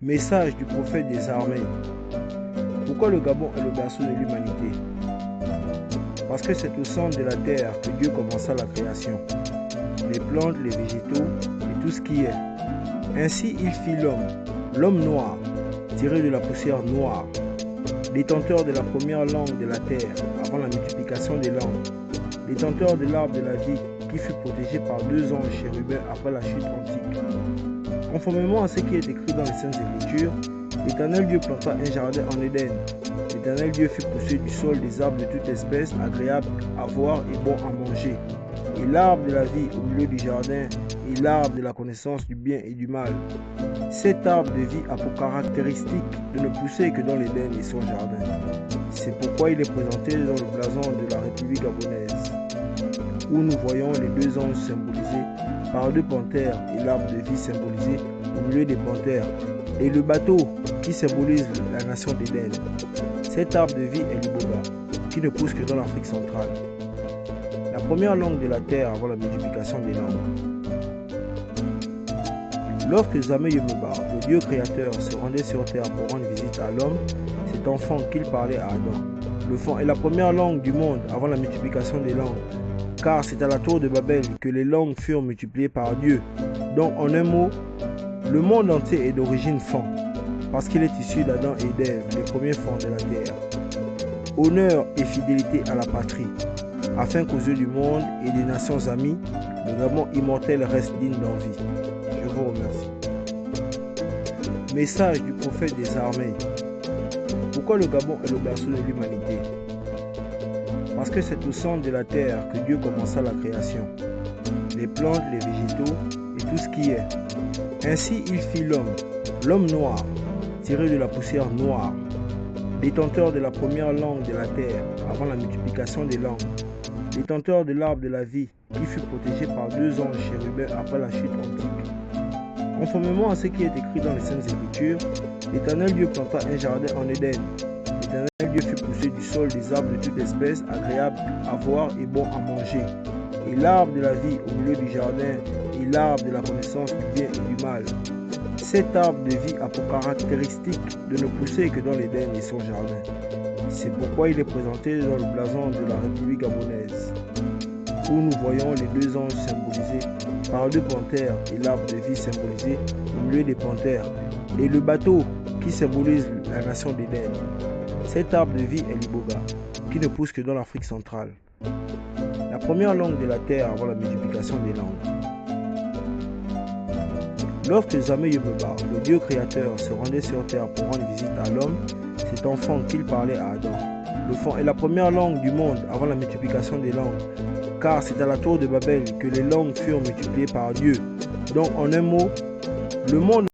Message du prophète des armées. Pourquoi le Gabon est le berceau de l'humanité? Parce que c'est au centre de la terre que Dieu commença la création. Les plantes, les végétaux et tout ce qui est. Ainsi il fit l'homme noir, tiré de la poussière noire, détenteur de la première langue de la terre avant la multiplication des langues, détenteur de l'arbre de la vie qui fut protégé par 2 anges chérubins après la chute antique. Conformément à ce qui est écrit dans les Saintes Écritures, l'Éternel Dieu planta un jardin en Éden. L'Éternel Dieu fit pousser du sol des arbres de toute espèce, agréables à voir et bons à manger, et l'arbre de la vie au milieu du jardin, et l'arbre de la connaissance du bien et du mal. Cet arbre de vie a pour caractéristique de ne pousser que dans l'Éden et son jardin. C'est pourquoi il est présenté dans le blason de la République gabonaise, où nous voyons les 2 anges symbolisés par 2 panthères et l'arbre de vie symbolisé au milieu des panthères, et le bateau qui symbolise la nation d'Éden. Cet arbre de vie est l'iboga, qui ne pousse que dans l'Afrique centrale. La première langue de la terre avant la multiplication des langues. Lorsque Zame Yemeba, le Dieu créateur, se rendait sur terre pour rendre visite à l'homme, cet enfant qu'il parlait à Adam. Le fond est la première langue du monde avant la multiplication des langues, car c'est à la tour de Babel que les langues furent multipliées par Dieu. Donc en un mot, le monde entier est d'origine fond, parce qu'il est issu d'Adam et d'Ève, les premiers fonds de la terre. Honneur et fidélité à la patrie, afin qu'aux yeux du monde et des nations amies, le Gabon immortel reste digne d'envie. Je vous remercie. Message du prophète des armées. Pourquoi le Gabon est le berceau de l'humanité? Parce que c'est au centre de la terre que Dieu commença la création. Les plantes, les végétaux et tout ce qui est. Ainsi il fit l'homme noir, tiré de la poussière noire, détenteur de la première langue de la terre avant la multiplication des langues, détenteur de l'arbre de la vie qui fut protégé par 2 anges chérubins après la chute antique. Conformément à ce qui est écrit dans les Saintes Écritures, l'Éternel Dieu planta un jardin en Éden. L'Éternel Dieu fit pousser du sol des arbres de toute espèce, agréables à voir et bons à manger, et l'arbre de la vie au milieu du jardin, et l'arbre de la connaissance du bien et du mal. Cet arbre de vie a pour caractéristique de ne pousser que dans l'Éden et son jardin. C'est pourquoi il est présenté dans le blason de la République gabonaise, où nous voyons les 2 anges symbolisés par 2 panthères et l'arbre de vie symbolisé au milieu des panthères, et le bateau qui symbolise la nation d'Éden. Cet arbre de vie est l'iboga, qui ne pousse que dans l'Afrique centrale. La première langue de la terre avant la multiplication des langues. Lorsque Zame Yemeba, le Dieu créateur, se rendait sur terre pour rendre visite à l'homme, cet enfant qu'il parlait à Adam. Le fond est la première langue du monde avant la multiplication des langues, car c'est à la tour de Babel que les langues furent multipliées par Dieu. Donc en un mot, le monde